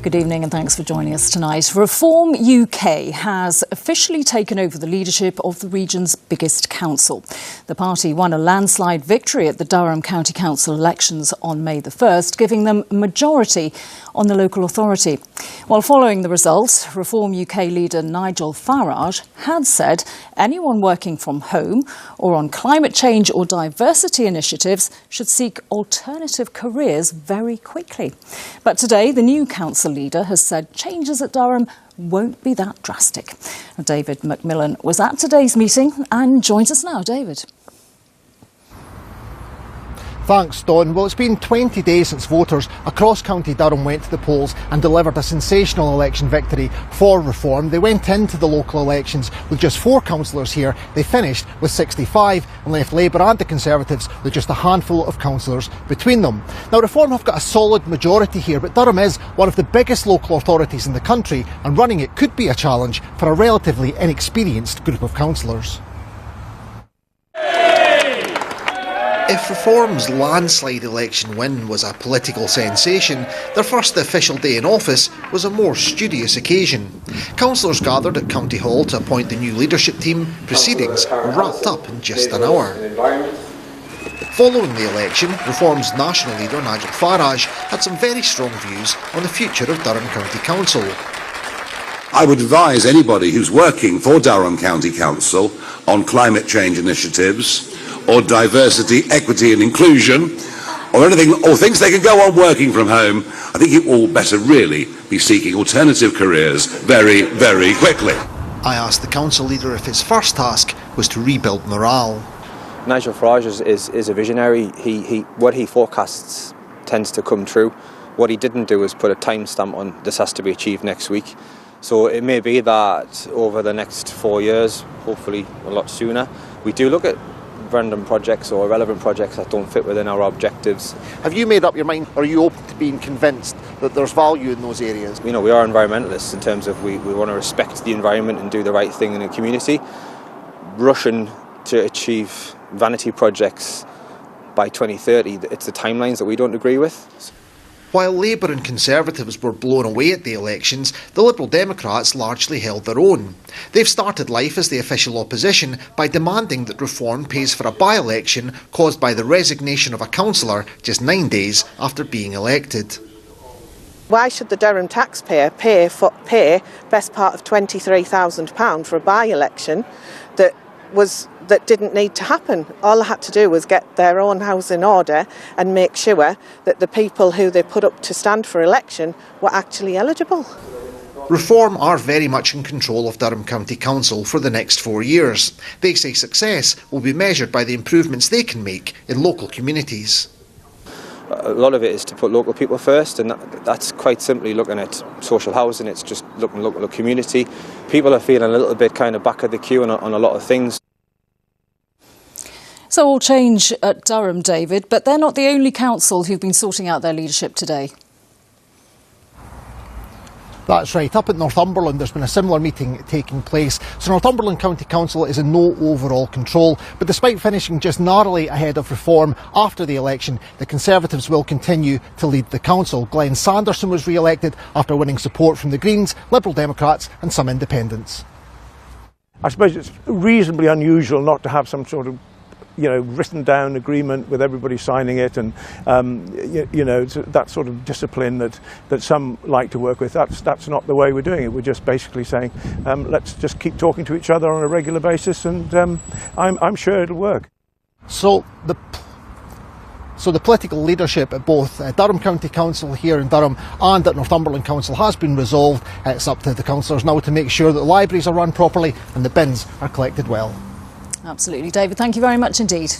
Good evening and thanks for joining us tonight. Reform UK has officially taken over the leadership of the region's biggest council. The party won a landslide victory at the Durham County Council elections on May the 1st, giving them a majority on the local authority. While following the results, Reform UK leader Nigel Farage had said anyone working from home or on climate change or diversity initiatives should seek alternative careers very quickly. But today, the new council leader has said changes at Durham won't be that drastic. David Macmillan was at today's meeting and joins us now. David. Thanks, Dawn. Well, it's been 20 days since voters across County Durham went to the polls and delivered a sensational election victory for Reform. They went into the local elections with just 4 councillors here. They finished with 65 and left Labour and the Conservatives with just a handful of councillors between them. Now, Reform have got a solid majority here, but Durham is one of the biggest local authorities in the country, and running it could be a challenge for a relatively inexperienced group of councillors. If Reform's landslide election win was a political sensation, their first official day in office was a more studious occasion. Councillors gathered at County Hall to appoint the new leadership team. Proceedings were wrapped up in just an hour. Following the election, Reform's national leader Nigel Farage had some very strong views on the future of Durham County Council. I would advise anybody who's working for Durham County Council on climate change initiatives or diversity, equity and inclusion, or anything, or things they can go on working from home, I think you all better really be seeking alternative careers very, very quickly. I asked the council leader if his first task was to rebuild morale. Nigel Farage is a visionary. What he forecasts tends to come true. What he didn't do is put a timestamp on this has to be achieved next week. So it may be that over the next 4 years, hopefully a lot sooner, we do look at random projects or irrelevant projects that don't fit within our objectives. Have you made up your mind, or are you open to being convinced that there's value in those areas? You know, we are environmentalists in terms of we want to respect the environment and do the right thing in the community. Rushing to achieve vanity projects by 2030, it's the timelines that we don't agree with. While Labour and Conservatives were blown away at the elections, the Liberal Democrats largely held their own. They've started life as the official opposition by demanding that Reform pays for a by-election caused by the resignation of a councillor just 9 days after being elected. Why should the Durham taxpayer pay best part of £23,000 for a by-election that didn't need to happen? All they had to do was get their own house in order and make sure that the people who they put up to stand for election were actually eligible. Reform are very much in control of Durham County Council for the next 4 years. They say success will be measured by the improvements they can make in local communities. A lot of it is to put local people first, and that's quite simply looking at social housing. It's just looking at local community. People are feeling a little bit kind of back of the queue on a lot of things. So all change at Durham, David, but they're not the only council who've been sorting out their leadership today. That's right. Up at Northumberland, there's been a similar meeting taking place. So Northumberland County Council is in no overall control. But despite finishing just narrowly ahead of Reform after the election, the Conservatives will continue to lead the council. Glenn Sanderson was re-elected after winning support from the Greens, Liberal Democrats and some independents. I suppose it's reasonably unusual not to have some sort of written down agreement with everybody signing it, and that sort of discipline that some like to work with. That's not the way we're doing it. We're just basically saying let's just keep talking to each other on a regular basis, and I'm sure it'll work. So the political leadership at both Durham County Council here in Durham and at Northumberland Council has been resolved. It's up to the councillors now to make sure that the libraries are run properly and the bins are collected well. Absolutely. David, thank you very much indeed.